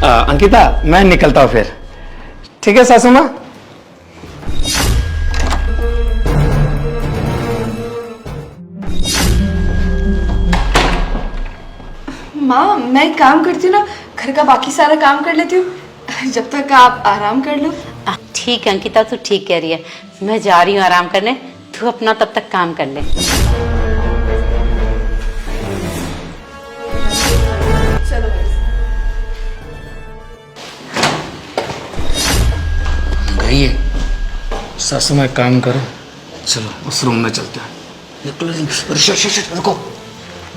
अंकिता, मैं निकलता हूँ फिर। ठीक है सासू माँ। माँ, मैं एक काम करती हूँ ना, घर का बाकी सारा काम कर लेती हूँ जब तक आप आराम कर लो। ठीक है अंकिता, तू ठीक कह रही है। मैं जा रही हूँ आराम करने, तू अपना तब तक काम कर ले। चलो गई है सासू माँ, काम करो। चलो उस रूम में चलते हैं। निकलो, रुको।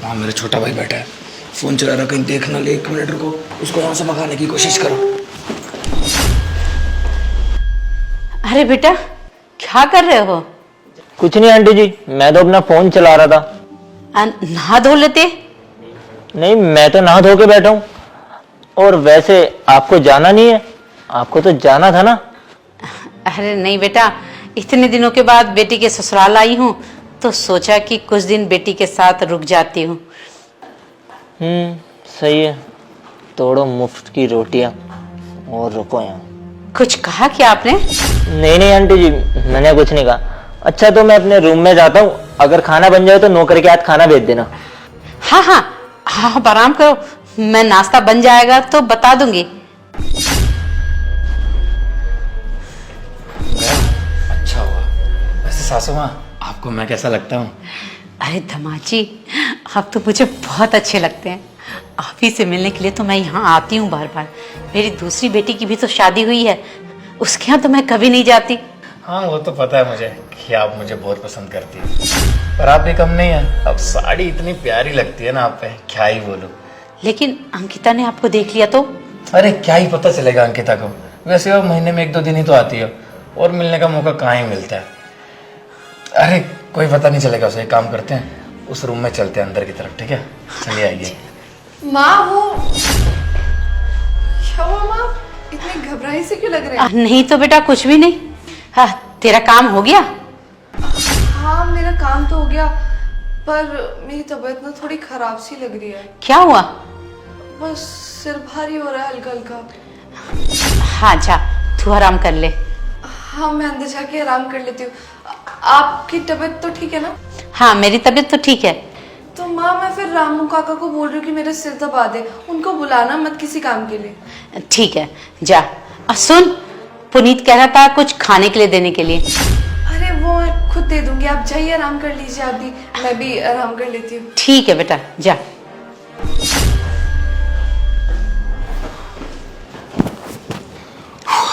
वहाँ मेरा छोटा भाई बैठा है, फोन चला रहा, कहीं देख ना ले। 1 मिनट रुको, उसको यहाँ से भगाने की कोशिश करो। अरे बेटा, क्या कर रहे हो? कुछ नहीं आंटी जी, मैं तो अपना फोन चला रहा था। नहा धो लेते। नहीं, मैं तो नहा धो के बैठा हूँ। और वैसे आपको जाना नहीं है? आपको तो जाना था ना। अरे नहीं बेटा, इतने दिनों के बाद बेटी के ससुराल आई हूँ तो सोचा कि कुछ दिन बेटी के साथ रुक जाती हूँ। सही है। तोड़ो मुफ्त की रोटियां और रुको यहाँ। कुछ कहा क्या आपने? नहीं नहीं आंटी जी, मैंने कुछ नहीं कहा। अच्छा, तो मैं अपने रूम में जाता हूँ, अगर खाना बन जाए तो नौकर के हाथ खाना भेज देना। हाँ हाँ हाँ, आप आराम करो, मैं नाश्ता बन जाएगा तो बता दूंगी। अच्छा हुआ। वैसे सासू माँ, आपको मैं कैसा लगता हूँ? अरे धमाची, आप तो मुझे बहुत अच्छे लगते हैं। आप ही से मिलने के लिए तो मैं यहाँ आती हूँ बार बार। मेरी दूसरी बेटी की भी तो शादी हुई है, उसके यहाँ तो मैं कभी नहीं जाती। हाँ, वो तो पता है मुझे कि आप मुझे बहुत पसंद करती है, पर आप भी कम नहीं है। अब साड़ी इतनी प्यारी लगती है ना आप पे, क्या ही बोलूं। लेकिन अंकिता ने आपको देख लिया तो? अरे क्या ही पता चलेगा अंकिता को, वैसे वो महीने में 1-2 दिन ही तो आती है और मिलने का मौका कहाँ ही मिलता है। अरे कोई पता नहीं चलेगा उसे। एक काम करते हैं, उस रूम में चलते हैं अंदर की तरफ। ठीक है, चलिए आइए। माँ, वो क्या हुआ माँ? इतनी घबराई से क्यों लग रहे हैं? नहीं तो बेटा कुछ भी नहीं। हाँ, तेरा काम हो गया? हाँ, मेरा काम तो हो गया, पर मेरी तबीयत ना थोड़ी खराब सी लग रही है। क्या हुआ? बस सिर भारी हो रहा है हल्का हल्का। हाँ जा, तू आराम कर ले। हाँ, मैं अंदर जाके आराम कर लेती हूँ। आपकी तबीयत तो ठीक है ना? हाँ, मेरी तबीयत तो ठीक है। तो माँ, मैं फिर रामू काका को बोल रही हूँ कि मेरे सिर दबा दे। उनको बुलाना मत किसी काम के लिए। ठीक है, जा। और सुन, पुनीत कह रहा था कुछ खाने के लिए देने के लिए। अरे वो मैं खुद दे दूंगी, आप जाइए आराम कर लीजिए। आप भी, मैं भी आराम कर लेती हूँ। ठीक है बेटा, जा।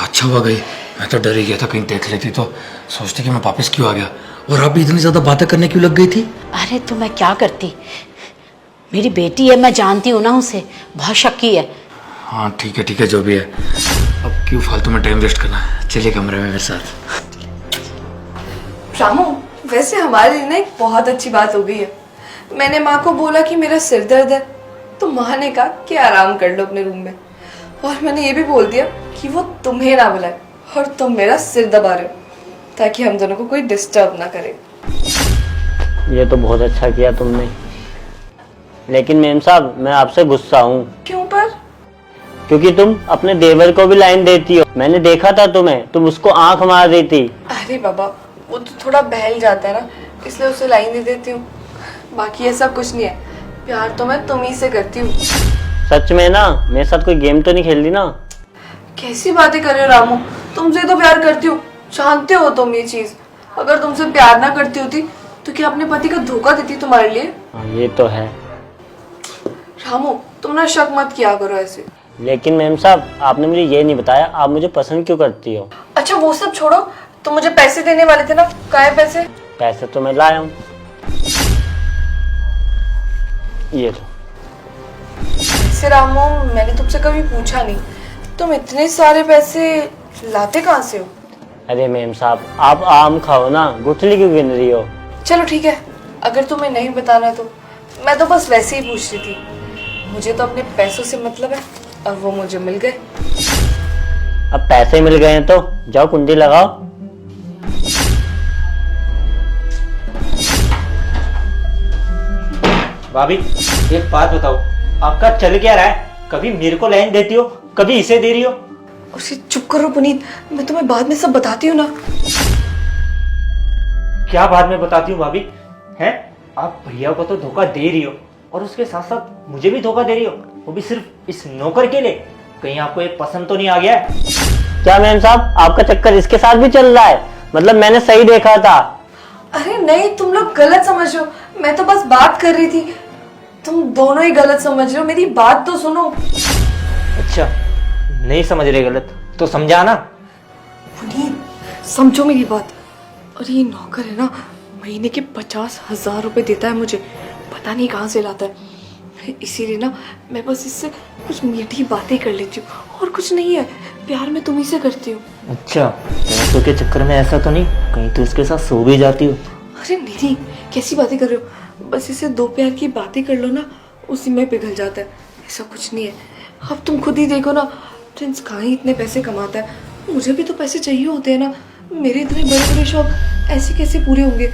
अच्छा हुआ गई, मैं तो डर ही गया था कहीं देख लेती तो। सोचते कि मैं वापस क्यों आ गया। और आप भी इतनी ज्यादा बातें करने क्यों लग गई थी? अरे तो मैं क्या करती, मेरी बेटी है, मैं जानती हूँ ना उसे, बहुत शक्की है। हाँ ठीक है, जो भी है। अब क्यों फालतू में टाइम वेस्ट करना। चलिए कमरे में मेरे साथ। रामू, वैसे हमारे लिए ना एक बहुत अच्छी बात हो गई है। मैंने माँ को बोला कि मेरा सिर दर्द है, तो माँ ने कहा कि आराम कर लो अपने रूम में। और मैंने ये भी बोल दिया कि वो तुम्हें ना बुलाए और तुम मेरा सिर दबा रहे हो, ताकि हम दोनों को कोई डिस्टर्ब ना करे। ये तो बहुत अच्छा किया तुमने। लेकिन मेम साहब, मैं आपसे गुस्सा हूँ। क्यों पर? क्योंकि तुम अपने देवर को भी लाइन देती हो। मैंने देखा था तुम्हें, तुम उसको आंख मार रही थी। अरे बाबा, वो तो थोड़ा बहल जाता है ना, इसलिए उसे लाइन दे देती हूँ। बाकी ऐसा कुछ नहीं है, प्यार तो मैं तुम ही से करती हूँ। सच में ना? मेरे साथ कोई गेम तो नहीं खेल रही ना? कैसी बातें कर रहे हो रामू, तुमसे तो प्यार करती हूँ, जानते हो तुम ये चीज। अगर तुमसे प्यार ना करती होती तो क्या अपने पति का धोखा देती तुम्हारे लिए? हाँ, ये तो है। रामू, तुम ना शक मत किया करो ऐसे। लेकिन मैम साहब, आपने मुझे ये नहीं बताया आप मुझे पसंद क्यों करती हो। अच्छा वो सब छोड़ो, तुम मुझे पैसे देने वाले थे ना, कहाँ है पैसे? पैसे तो मैं लाया हूँ, ये लो। वैसे रामू, मैंने तुमसे कभी पूछा नहीं, तुम इतने सारे पैसे लाते कहाँ से हो? अरे मैम साहब, आप आम खाओ ना, गुठली क्यों गिन रही हो। चलो ठीक है, अगर तुम्हें नहीं बताना तो मैं तो बस वैसे ही पूछ रही थी। मुझे तो अपने पैसों से मतलब है, और वो मुझे मिल गए। अब पैसे मिल गए हैं तो जाओ कुंडी लगाओ। भाभी, एक बात बताओ, आपका चल क्या रहा है? कभी मेरे को लाइन देती हो, कभी इसे दे रही हो। उसे चुप करो पुनीत, मैं तुम्हें बाद में सब बताती हूँ ना। क्या बाद में बताती हूँ भाभी? हैं? आप भैया को तो धोखा दे रही हो और उसके साथ साथ मुझे भी धोखा दे रही हो, वो भी सिर्फ इस नौकर के लिए। कहीं आपको ये पसंद तो नहीं आ गया है? क्या मैम साहब, आपका चक्कर इसके साथ भी चल रहा है? मतलब मैंने सही देखा था। अरे नहीं, तुम लोग गलत समझ रहे हो, मैं तो बस बात कर रही थी। तुम दोनों ही गलत समझ रहे हो, मेरी बात तो सुनो। अच्छा, नहीं समझ रहे गलत तो समझाना। पुनीत समझो मेरी बात। अरे ये नौकर है ना, महीने के 50,000 रुपए देता है मुझे, पता नहीं कहाँ से लाता है। इसीलिए ना मैं बस इससे कुछ मीठी बातें कर लेती हूँ, और कुछ नहीं है, प्यार में तुम्ही से करती हूँ। अच्छा, पैसों के चक्कर में ऐसा तो नहीं कहीं तो इसके साथ सो भी जाती हो? अरे नहीं, कैसी बातें कर रहे हो? बस इसे दो प्यार की बातें कर लो ना, उसी में पिघल जाता है, ऐसा कुछ नहीं है। अब तुम खुद ही देखो ना, प्रिंस कहाँ ही इतने पैसे कमाता है, मुझे भी तो पैसे चाहिए होते हैं ना। मेरे इतने बड़े बड़े शौक ऐसे कैसे पूरे होंगे?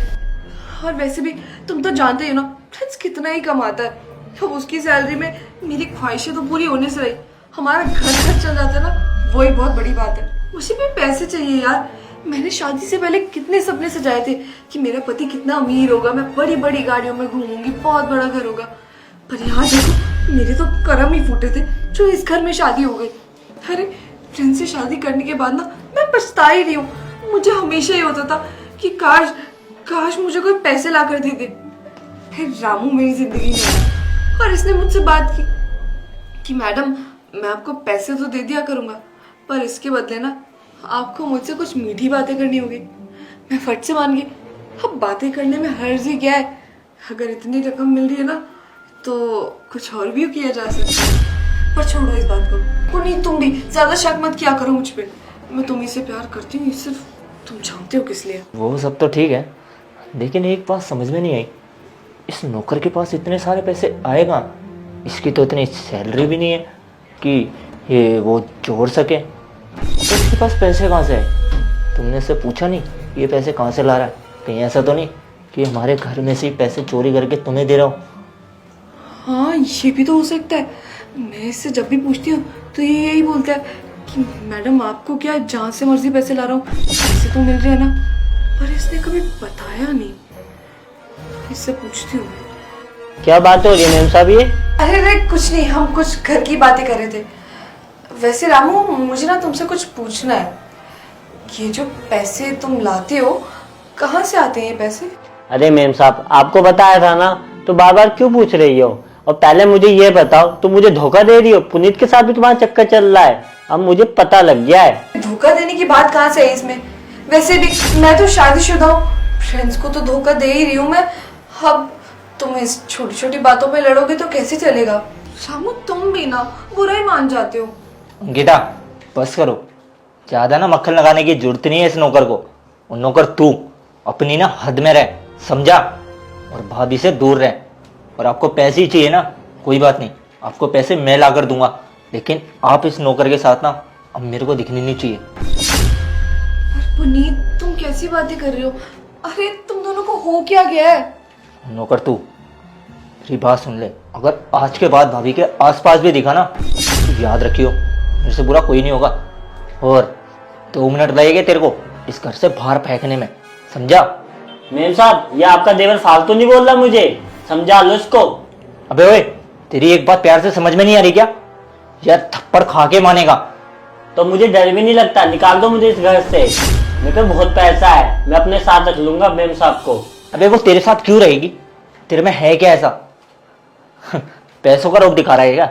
और वैसे भी तुम तो जानते हो ना, प्रिंस कितना ही कमाता है। अब उसकी सैलरी में मेरी ख्वाहिशें तो पूरी होने से रही, हमारा घर खर्च चल जाता है ना, वही बहुत बड़ी बात है। मुझे भी पैसे चाहिए यार। मैंने शादी से पहले कितने सपने सजाए थे कि मेरा पति कितना अमीर होगा, मैं बड़ी बड़ी गाड़ियों में घूमूंगी, बहुत बड़ा घर होगा। पर यहाँ देखो, मेरे तो करम ही फूटे थे जो इस घर में शादी हो गई। अरे प्रिंस से शादी करने के बाद ना मैं पछता ही रही हूँ। मुझे हमेशा ही होता था कि काश काश मुझे कोई पैसे ला कर दे दे। फिर रामू मेरी जिंदगी में आया और इसने मुझसे बात की कि मैडम मैं आपको पैसे तो दे दिया करूंगा, पर इसके बदले ना आपको मुझसे कुछ मीठी बातें करनी होगी। मैं फट से मान गई। अब बातें करने में हर्ज ही क्या है? अगर इतनी रकम मिल रही है ना तो कुछ और भी किया जा सकता है। पर छोड़ो इस बात को। पुनीत तुम भी ज्यादा शक मत किया करो मुझ पे। मैं तुम्ही से प्यार करती हूँ, सिर्फ तुम जानते हो किस लिए। वो सब तो ठीक है, लेकिन एक बात समझ में नहीं आई, इस नौकर के पास इतने सारे पैसे आए कहाँ? इसकी तो इतनी सैलरी भी नहीं है कि ये वो जोड़ सके, तो इसके पास पैसे कहाँ से आए? तुमने इससे पूछा नहीं ये पैसे कहाँ से ला रहा है? कहीं ऐसा तो नहीं कि हमारे घर में से ही पैसे चोरी करके तुम्हें दे रहा हूँ? हाँ ये भी तो हो सकता है। मैं इससे जब भी पूछती हूँ तो ये यही बोलता है कि मैडम आपको क्या जहाँ से मर्जी पैसे ला रहा हूँ, पैसे तो मिल रहे हैं ना। पर इसने कभी बताया नहीं। इससे पूछती हूँ। क्या बात हो रही है मैम साहब ये? अरे कुछ नहीं, हम कुछ घर की बातें कर रहे थे। वैसे रामू मुझे ना तुमसे कुछ पूछना है। ये जो पैसे तुम लाते हो कहाँ से आते हैं ये पैसे? अरे मैम साहब आपको बताया था ना, तो बार बार क्यों पूछ रही हो? और पहले मुझे ये बताओ, तुम मुझे धोखा दे रही हो? पुनीत के साथ भी तुम्हारा चक्कर चल रहा है, अब मुझे पता लग गया है। धोखा देने की बात कहाँ से है इसमें? वैसे भी मैं तो शादीशुदा हूँ, फ्रेंड्स को तो धोखा दे ही रही हूँ मैं। अब तुम इस छोटी छोटी बातों पे लड़ोगे तो कैसे चलेगा? रामू तुम भी ना बुरा ही मान जाते हो। अंकिता बस करो, ज्यादा ना मक्खन लगाने की जरूरत नहीं है इस नौकर को। और नौकर तू अपनी ना हद में रह, समझा? और भाभी से दूर रह। और आपको पैसे ही चाहिए ना, कोई बात नहीं, आपको पैसे मैं ला कर दूंगा, लेकिन आप इस नौकर के साथ ना अब मेरे को दिखनी नहीं चाहिए। पुनीत तुम कैसी बातें कर रहे हो? अरे तुम दोनों को हो क्या गया है? नौकर तू मेरी बात सुन ले, अगर आज के बाद भाभी के आसपास भी दिखा ना तो याद रखियो मेरे से बुरा कोई नहीं होगा। और 2 मिनट लगेंगे तेरे को इस घर से बाहर फेंकने में, समझा? मैम साहब ये आपका देवर फालतू नहीं बोल रहा, मुझे समझा लो इसको। अबे ओए, तेरी एक बात प्यार से समझ में नहीं आ रही क्या? यार थप्पड़ खा के मानेगा। तो मुझे डर भी नहीं लगता, निकाल दो मुझे इस घर से। मेरे को बहुत पैसा है, मैं अपने साथ रख लूंगा मैम साहब को। अबे वो तेरे साथ क्यों रहेगी? तेरे में है क्या ऐसा? पैसों का रोक दिखा रहा है क्या?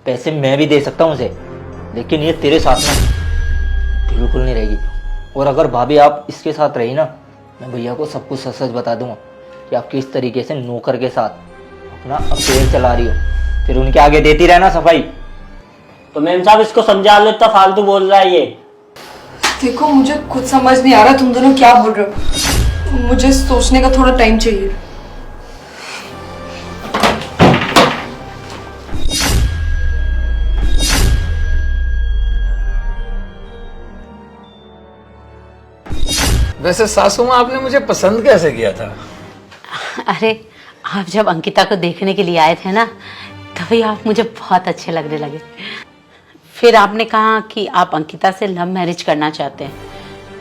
पैसे मैं भी दे सकता हूँ उसे, लेकिन ये तेरे साथ में बिल्कुल नहीं रहेगी। और अगर भाभी आप इसके साथ रही ना, मैं भैया को सब कुछ सच सच बता दूंगा कि आप किस तरीके से नौकर के साथ अपना अफेयर चला रही हो। फिर उनके आगे देती रहना सफाई। तो मैम साहब इसको समझा लो, इतना फालतू बोल रहा है ये। देखो मुझे खुद समझ नहीं आ रहा तुम दोनों क्या बोल रहे हो। मुझे सोचने का थोड़ा टाइम चाहिए। वैसे सासू माँ आपने मुझे पसंद कैसे किया था? अरे आप जब अंकिता को देखने के लिए आए थे ना, तभी आप मुझे बहुत अच्छे लगने लगे। फिर आपने कहा कि आप अंकिता से लव मैरिज करना चाहते हैं।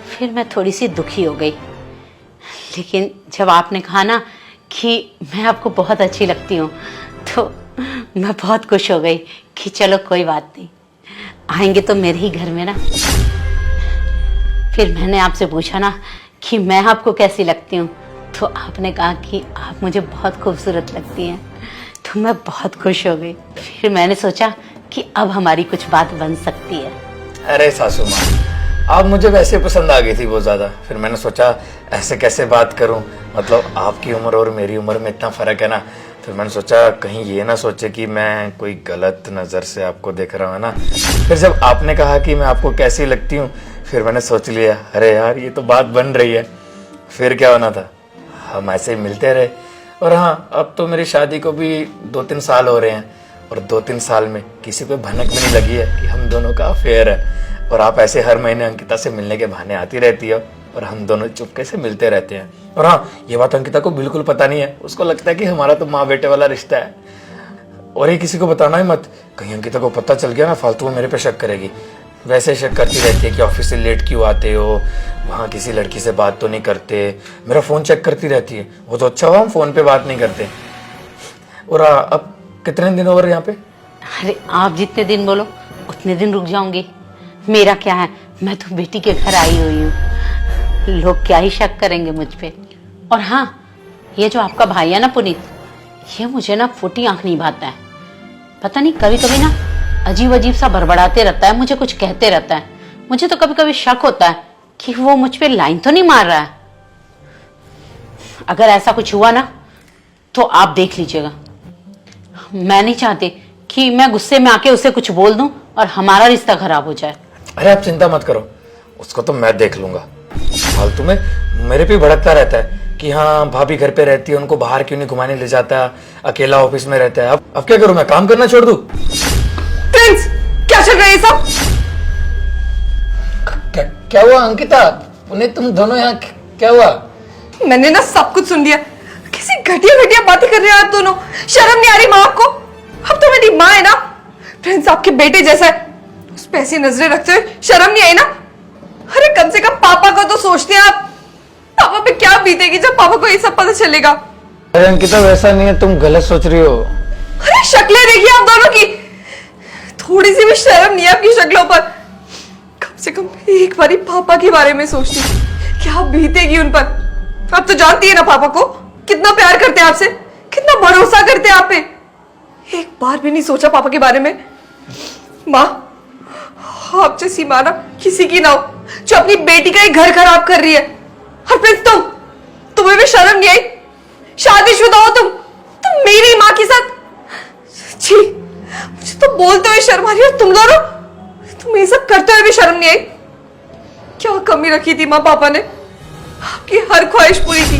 फिर मैं थोड़ी सी दुखी हो गई, लेकिन जब आपने कहा ना कि मैं आपको बहुत अच्छी लगती हूँ तो मैं बहुत खुश हो गई कि चलो कोई बात नहीं, आएंगे तो मेरे ही घर में ना। फिर मैंने आपसे पूछा ना कि मैं आपको कैसी लगती हूँ, तो आपने कहा कि आप मुझे बहुत खूबसूरत लगती हैं। तो मैं बहुत खुश हो गई। फिर मैंने सोचा कि अब हमारी कुछ बात बन सकती है। अरे सासू माँ, आप मुझे वैसे पसंद आ गई थी बहुत ज़्यादा। फिर मैंने सोचा ऐसे कैसे बात करूं, मतलब आपकी उम्र और मेरी उम्र में इतना फ़र्क है ना। फिर मैंने सोचा कहीं ये ना सोचे कि मैं कोई गलत नज़र से आपको देख रहा हूँ ना। फिर जब आपने कहा कि मैं आपको कैसी लगती हूँ, फिर मैंने सोच लिया अरे यार ये तो बात बन रही है। फिर क्या होना था, हम ऐसे ही मिलते रहे। और हाँ, अब तो मेरी शादी को भी 2-3 साल हो रहे हैं, और 2-3 साल में किसी को भनक भी नहीं लगी है कि हम दोनों का अफेयर है। और आप ऐसे हर महीने अंकिता से मिलने के बहाने आती रहती हो, और हम दोनों चुपके से मिलते रहते हैं। और हाँ, ये बात अंकिता को बिल्कुल पता नहीं है। उसको लगता है कि हमारा तो माँ बेटे वाला रिश्ता है। और ये किसी को बताना ही मत, कहीं अंकिता को पता चल गया ना, फालतू में मेरे पे शक करेगी। वैसे शक करती रहती है कि ऑफिस से लेट क्यों आते हो, वहाँ किसी लड़की से बात तो नहीं करते, मेरा फ़ोन चेक करती रहती है। वो तो अच्छा हुआ हम फ़ोन पे बात नहीं करते। और अब कितने दिन हो रहे यहाँ पे? अरे आप जितने दिन बोलो उतने दिन रुक जाऊंगी। मेरा क्या है, मैं तो बेटी के घर आई हुई हूँ, लोग क्या ही शक करेंगे मुझ पे। और हाँ, ये जो आपका भाई है ना पुनीत, ये मुझे ना फूटी आंख नहीं भाता है। पता नहीं कभी कभी ना अजीब अजीब सा बड़बड़ाते रहता है, मुझे कुछ कहते रहता है। मुझे तो कभी कभी शक होता है कि वो मुझ पे लाइन तो नहीं मार रहा है। अगर ऐसा कुछ हुआ ना तो आप देख लीजिएगा। मैं नहीं चाहती कि मैं गुस्से में आके उसे कुछ बोल दूं और हमारा रिश्ता खराब हो जाए। अरे आप चिंता मत करो, उसको तो मैं देख लूंगा। फालतू में मेरे पे भड़कता रहता है कि हाँ भाभी घर पे रहती है, उनको बाहर क्यों नहीं घुमाने ले जाता, अकेला ऑफिस में रहता है। अब क्या करूं, मैं काम करना छोड़ दूं? प्रिंस, क्या चल रहा है ये सब? क्या हुआ अंकिता, उन्हें तुम दोनों यहाँ क्या हुआ? मैंने ना सब कुछ सुन लिया। किसी घटिया घटिया बातें कर रहे हैं आप दोनों। शर्म नहीं आ रही माँ आपको? अब तो मेरी माँ है ना, प्रिंस आपके बेटे जैसा है, उस पे ऐसी नजरें रखते हुए शर्म नहीं आई ना? अरे कम से कम पापा का तो सोचते हैं आप। पापा पे क्या बीतेगी जब पापा को ये सब पता चलेगा? अरे अंकिता वैसा नहीं है, तुम गलत सोच रही हो। अरे शक्लें देखिए आप दोनों की, थोड़ी सी भी शर्म नहीं है आपकी शक्लों पर। कम से कम एक बारी पापा के बारे में सोचती, क्या बीतेगी उन पर। आप तो जानती है ना पापा को कितना प्यार करते हैं आपसे, कितना भरोसा करते हैं आप पे। एक बार भी नहीं सोचा पापा के बारे में। माँ, आप जैसी माँ ना किसी की ना हो, जो अपनी बेटी का एक घर खराब कर रही है। और फिर तुम्हें भी शर्म नहीं आई? शादीशुदा हो तुम मेरी माँ के साथ। छी, मुझे तो बोलते हुए शर्म आ रही है। तुम दोनों, तुम ये सब करते हुए भी शर्म नहीं आई? क्या कमी रखी थी माँ पापा ने? आपकी हर ख्वाहिश पूरी की,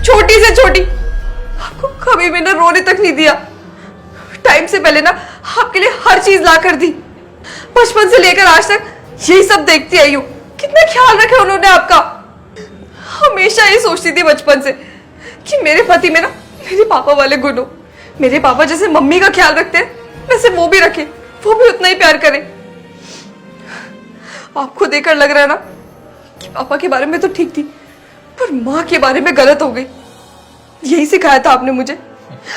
छोटी से छोटी। आपको कभी भी ना रोने तक नहीं दिया। टाइम से पहले ना आपके लिए हर चीज ला कर दी। बचपन से लेकर आज तक यही सब देखती आई हूँ। कितना ख्याल रखा उन्होंने आपका। हमेशा ये सोचती थी बचपन से कि मेरे पति में ना मेरे पापा वाले गुण हो। मेरे पापा जैसे मम्मी का ख्याल रखते हैं, वैसे वो भी रखे, वो भी उतना ही प्यार करें। आपको देखकर लग रहा है ना कि पापा के बारे में तो ठीक थी, पर माँ के बारे में गलत हो गई। यही सिखाया था आपने मुझे।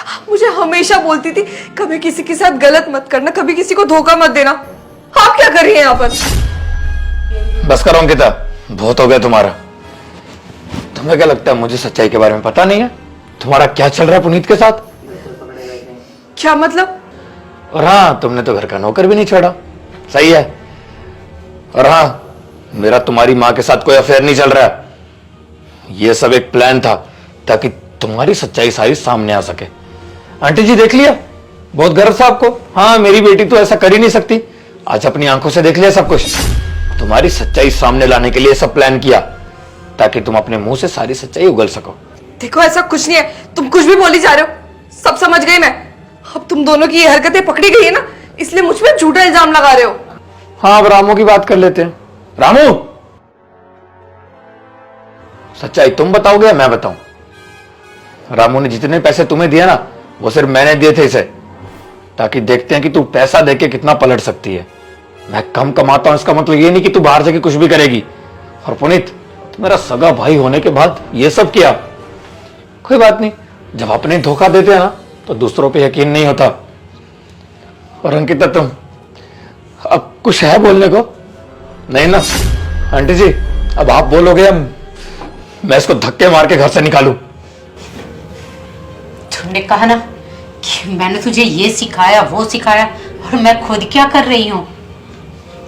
आप मुझे हमेशा बोलती थी कभी किसी के साथ गलत मत करना, कभी किसी को धोखा मत देना। आप क्या कर रही हैं यहाँ पर? बस करो अंकिता, बहुत हो गया तुम्हारा। तुम्हें क्या लगता है मुझे सच्चाई के बारे में पता नहीं है? तुम्हारा क्या चल रहा है पुनीत के साथ? क्या मतलब? और हाँ, तुमने तो घर का नौकर भी नहीं छोड़ा, सही है। और हाँ, मेरा तुम्हारी माँ के साथ कोई अफेयर नहीं चल रहा है। ये सब एक प्लान था ताकि तुम्हारी सच्चाई सारी सामने आ सके। आंटी जी देख लिया, बहुत गर्व था आपको। हाँ, मेरी बेटी तो ऐसा कर ही नहीं सकती। आज अपनी आंखों से देख लिया सब कुछ। तुम्हारी सच्चाई सामने लाने के लिए सब प्लान किया ताकि तुम अपने मुंह से सारी सच्चाई उगल सको। देखो ऐसा कुछ नहीं है, तुम कुछ भी बोली जा रहे हो। सब समझ गई मैं। अब तुम दोनों की ये हरकतें पकड़ी गई है ना, इसलिए मुझ पर झूठा इल्जाम लगा रहे हो। हाँ, अब रामू की बात कर लेते हैं। रामू, सच्चाई तुम बताओगे या मैं बताऊं? रामू ने जितने पैसे तुम्हें दिए ना, वो सिर्फ मैंने दिए थे इसे। ताकि देखते हैं कि तू पैसा देके कितना पलट सकती है। मैं कम कमाता हूं इसका मतलब ये नहीं कि तू बाहर जाके कुछ भी करेगी। और पुनीत, तू मेरा सगा भाई होने के बाद ये सब किया। कोई बात नहीं, जब अपने धोखा देते हैं ना तो दूसरों पे यकीन नहीं होता। और अंकिता, तुम अब कुछ है बोलने को? नहीं ना आंटी जी, अब आप बोलोगे मैं इसको धक्के मार के घर से निकालूं? तुमने कहा ना कि मैंने तुझे ये सिखाया वो सिखाया, और मैं खुद क्या कर रही हूँ।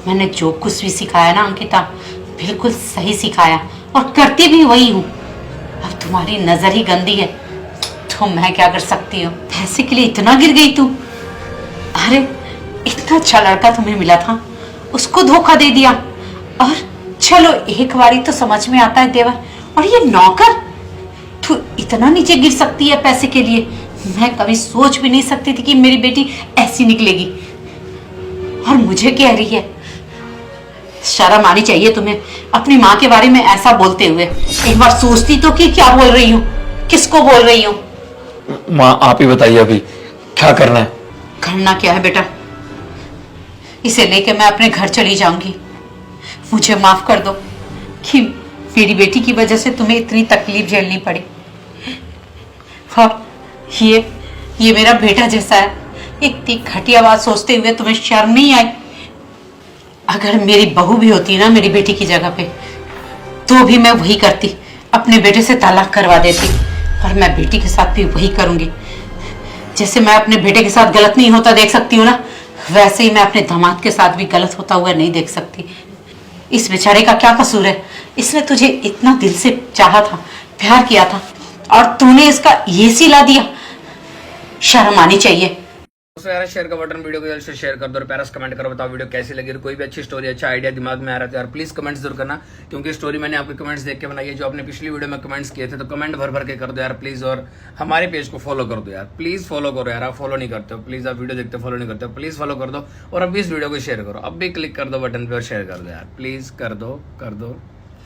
मैंने जो कुछ भी सिखाया ना अंकिता, बिल्कुल सही सिखाया और करती भी वही हूँ। अब तुम्हारी नजर ही गंदी है तो मैं क्या कर सकती हूँ। पैसे के लिए इतना गिर गई तू? अरे इतना अच्छा लड़का तुम्हें मिला था, उसको धोखा दे दिया। और चलो एक बारी तो समझ में आता है देवर, और ये नौकर, तू इतना नीचे गिर सकती है पैसे के लिए। मैं कभी सोच भी नहीं सकती थी कि मेरी बेटी ऐसी निकलेगी। और मुझे कह रही है, शर्म आनी चाहिए तुम्हें अपनी माँ के बारे में ऐसा बोलते हुए। एक बार सोचती तो कि क्या बोल रही हूँ, किसको बोल रही हूँ। माँ आप ही बताइए अभी क्या करना है? करना क्या है बेटा, इसे लेके मैं अपने घर चली जाऊंगी। मुझे माफ कर दो कि मेरी बेटी की वजह से तुम्हें इतनी तकलीफ झेलनी पड़ी। और ये मेरा बेटा जैसा है, इतनी घटिया बात सोचते हुए तुम्हें शर्म नहीं आई? अगर मेरी बहू भी होती ना मेरी बेटी की जगह पे, तो भी मैं वही करती, अपने बेटे से तलाक करवा देती। और मैं बेटी के साथ भी वही करूंगी। जैसे मैं अपने बेटे के साथ गलत नहीं होता देख सकती हूँ ना, वैसे ही मैं अपने दामाद के साथ भी गलत होता हुआ नहीं देख सकती। इस बेचारे का क्या कसूर है? इसने तुझे इतना दिल से चाहा था, प्यार किया था, और तूने इसका ये सिला दिया। शर्म आनी चाहिए। दोस्तों यार, शेयर का बटन वीडियो को जल्द से शेयर कर दो और प्यारा कमेंट करो, बताओ वीडियो कैसी लगी। और कोई भी अच्छी स्टोरी, अच्छा आइडिया दिमाग में आ रहा था यार, प्लीज कमेंट्स जरूर करना, क्योंकि स्टोरी मैंने आपके कमेंट्स देख के बनाई है। जो आपने पिछली वीडियो में कमेंट्स किए थे तो कमेंट भर भर के कर दो यार प्लीज। और हमारे पेज को फॉलो कर दो यार, प्लीज फॉलो करो यार। आप फॉलो नहीं करते हो, प्लीज आप वीडियो देखते हो फॉलो नहीं करते हो, प्लीज फॉलो कर दो। और अब भी इस वीडियो को शेयर करो, अब भी क्लिक कर दो बटन पे और शेयर कर दो यार, प्लीज कर दो।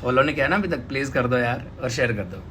फॉलो नहीं किया ना अभी तक, प्लीज कर दो यार और शेयर कर दो।